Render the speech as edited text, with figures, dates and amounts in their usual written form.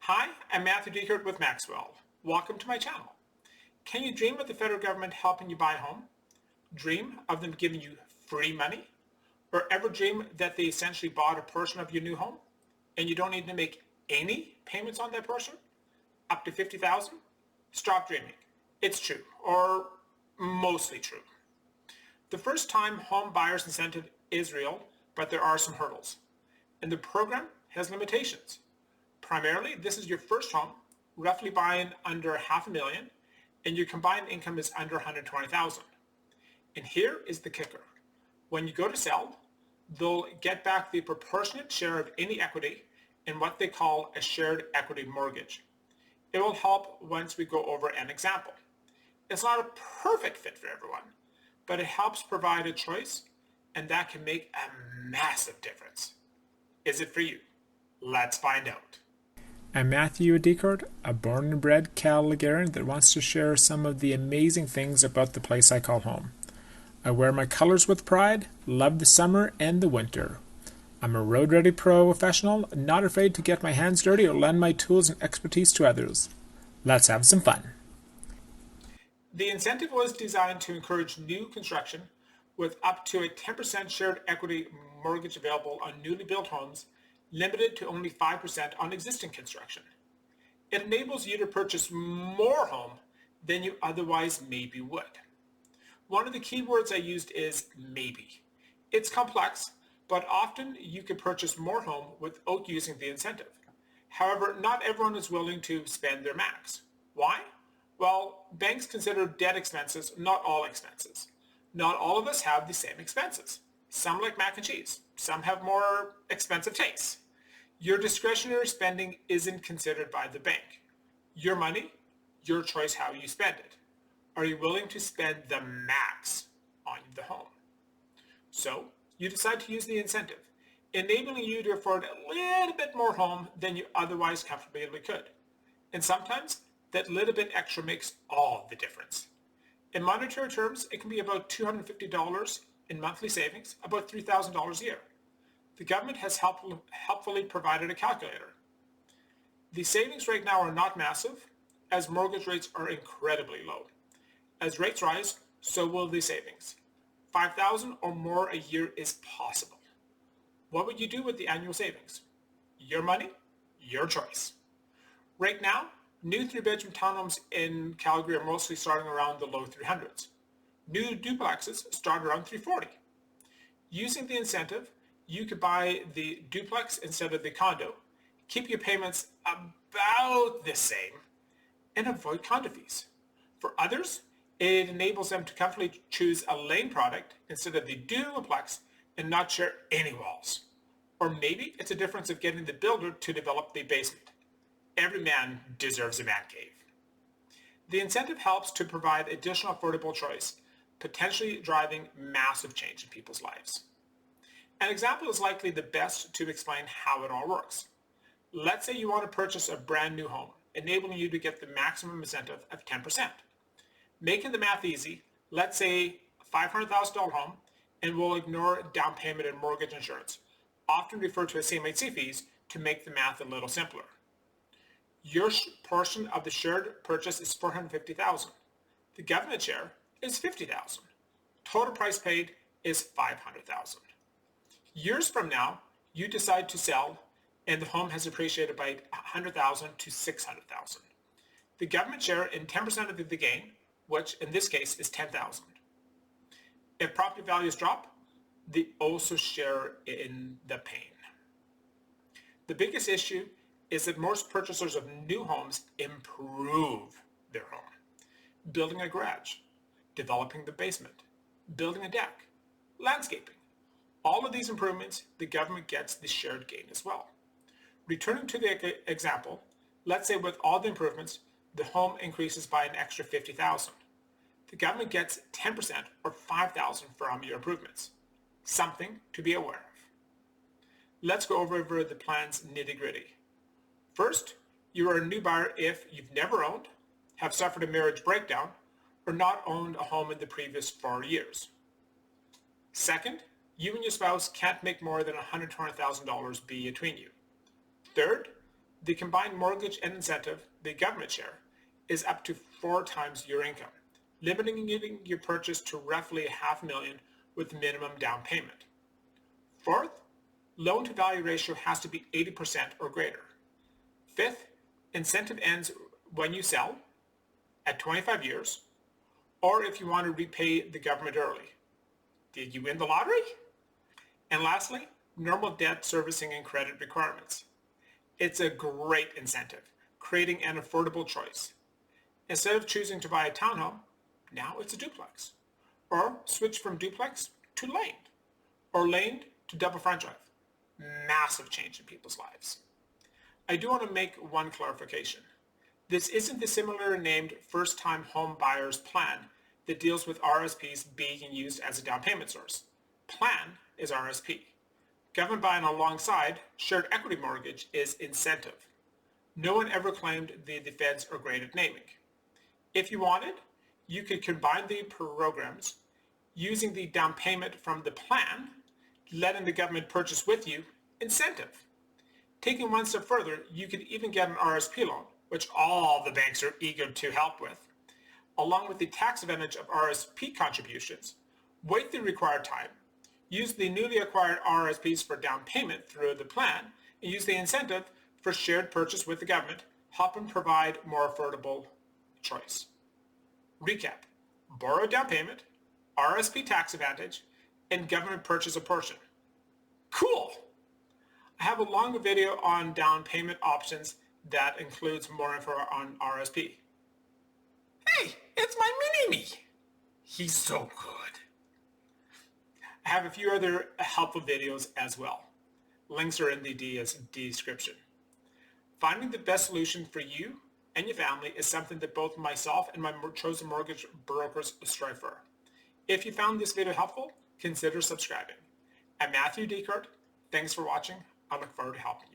Hi, I'm Matthew Diekert with Maxwell. Welcome to my channel. Can you dream of the federal government helping you buy a home? Dream of them giving you free money? Or ever dream that they essentially bought a portion of your new home and you don't need to make any payments on that portion? Up to $50,000? Stop dreaming. It's true, or mostly true. The first time home buyers incentive is real, but there are some hurdles. And the program has limitations. Primarily, this is your first home, roughly buying under $500,000, and your combined income is under $120,000. And here is the kicker. When you go to sell, they'll get back the proportionate share of any equity in what they call a shared equity mortgage. It will help once we go over an example. It's not a perfect fit for everyone, but it helps provide a choice, and that can make a massive difference. Is it for you? Let's find out. I'm Matthew Diekert, a born and bred Calgarian that wants to share some of the amazing things about the place I call home. I wear my colors with pride, love the summer and the winter. I'm a road-ready professional, not afraid to get my hands dirty or lend my tools and expertise to others. Let's have some fun. The incentive was designed to encourage new construction with up to a 10% shared equity mortgage available on newly built homes, limited to only 5% on existing construction. It enables you to purchase more home than you otherwise maybe would. One of the key words I used is maybe. It's complex, but often you can purchase more home without using the incentive. However, not everyone is willing to spend their max. Why? Well, banks consider debt expenses not all expenses. Not all of us have the same expenses. Some like mac and cheese. Some have more expensive tastes. Your discretionary spending isn't considered by the bank. Your money, your choice how you spend it. Are you willing to spend the max on the home? So you decide to use the incentive, enabling you to afford a little bit more home than you otherwise comfortably could. And sometimes that little bit extra makes all the difference. In monetary terms, it can be about $250 in monthly savings, about $3,000 a year. The government has helpfully provided a calculator. The savings right now are not massive, as mortgage rates are incredibly low. As rates rise, so will the savings. $5,000 or more a year is possible. What would you do with the annual savings? Your money, your choice. Right now, new 3-bedroom townhomes in Calgary are mostly starting around the low 300s. New duplexes start around 340. Using the incentive, you could buy the duplex instead of the condo, keep your payments about the same, and avoid condo fees. For others, it enables them to comfortably choose a lane product instead of the duplex and not share any walls. Or maybe it's a difference of getting the builder to develop the basement. Every man deserves a man cave. The incentive helps to provide additional affordable choice, potentially driving massive change in people's lives. An example is likely the best to explain how it all works. Let's say you want to purchase a brand new home, enabling you to get the maximum incentive of 10%. Making the math easy, let's say a $500,000 home, and we'll ignore down payment and mortgage insurance, often referred to as CMHC fees, to make the math a little simpler. Your portion of the shared purchase is $450,000. The government share is $50,000. Total price paid is $500,000. Years from now, you decide to sell, and the home has appreciated by $100,000 to $600,000. The government share in 10% of the gain, which in this case is $10,000. If property values drop, they also share in the pain. The biggest issue is that most purchasers of new homes improve their home. Building a garage, developing the basement, building a deck, landscaping. All of these improvements, the government gets the shared gain as well. Returning to the example, let's say with all the improvements, the home increases by an extra $50,000. The government gets 10% or $5,000 from your improvements. Something to be aware of. Let's go over the plan's nitty-gritty. First, you are a new buyer if you've never owned, have suffered a marriage breakdown, or not owned a home in the previous 4 years. Second, you and your spouse can't make more than $120,000 between you. Third, The combined mortgage and incentive, the government share, is up to 4 times your income, limiting your purchase to roughly $500,000 with minimum down payment. Fourth, loan-to-value ratio has to be 80% or greater. Fifth, incentive ends when you sell at 25 years, or if you want to repay the government early. Did you win the lottery? And lastly, normal debt servicing and credit requirements. It's a great incentive, creating an affordable choice. Instead of choosing to buy a townhome, now it's a duplex. Or switch from duplex to laned, or laned to double front drive. Massive change in people's lives. I do want to make one clarification. This isn't the similarly named first-time home buyers plan that deals with RRSPs being used as a down payment source. Plan is RRSP. Government buying alongside shared equity mortgage is incentive. No one ever claimed the feds are great at naming. If you wanted, you could combine the programs using the down payment from the plan, letting the government purchase with you, incentive. Taking one step further, you could even get an RRSP loan, which all the banks are eager to help with, along with the tax advantage of RRSP contributions. Wait the required time, use the newly acquired RRSPs for down payment through the plan, and use the incentive for shared purchase with the government, helping provide more affordable choice. Recap: borrow down payment, RRSP tax advantage, and government purchase a portion. Cool! I have a long video on down payment options that includes more info on RRSP. Hey, it's my mini-me! He's so good. I have a few other helpful videos as well. Links are in the description. Finding the best solution for you and your family is something that both myself and my chosen mortgage brokers strive for. If you found this video helpful, consider subscribing. I'm Matthew Decart. Thanks for watching. I look forward to helping you.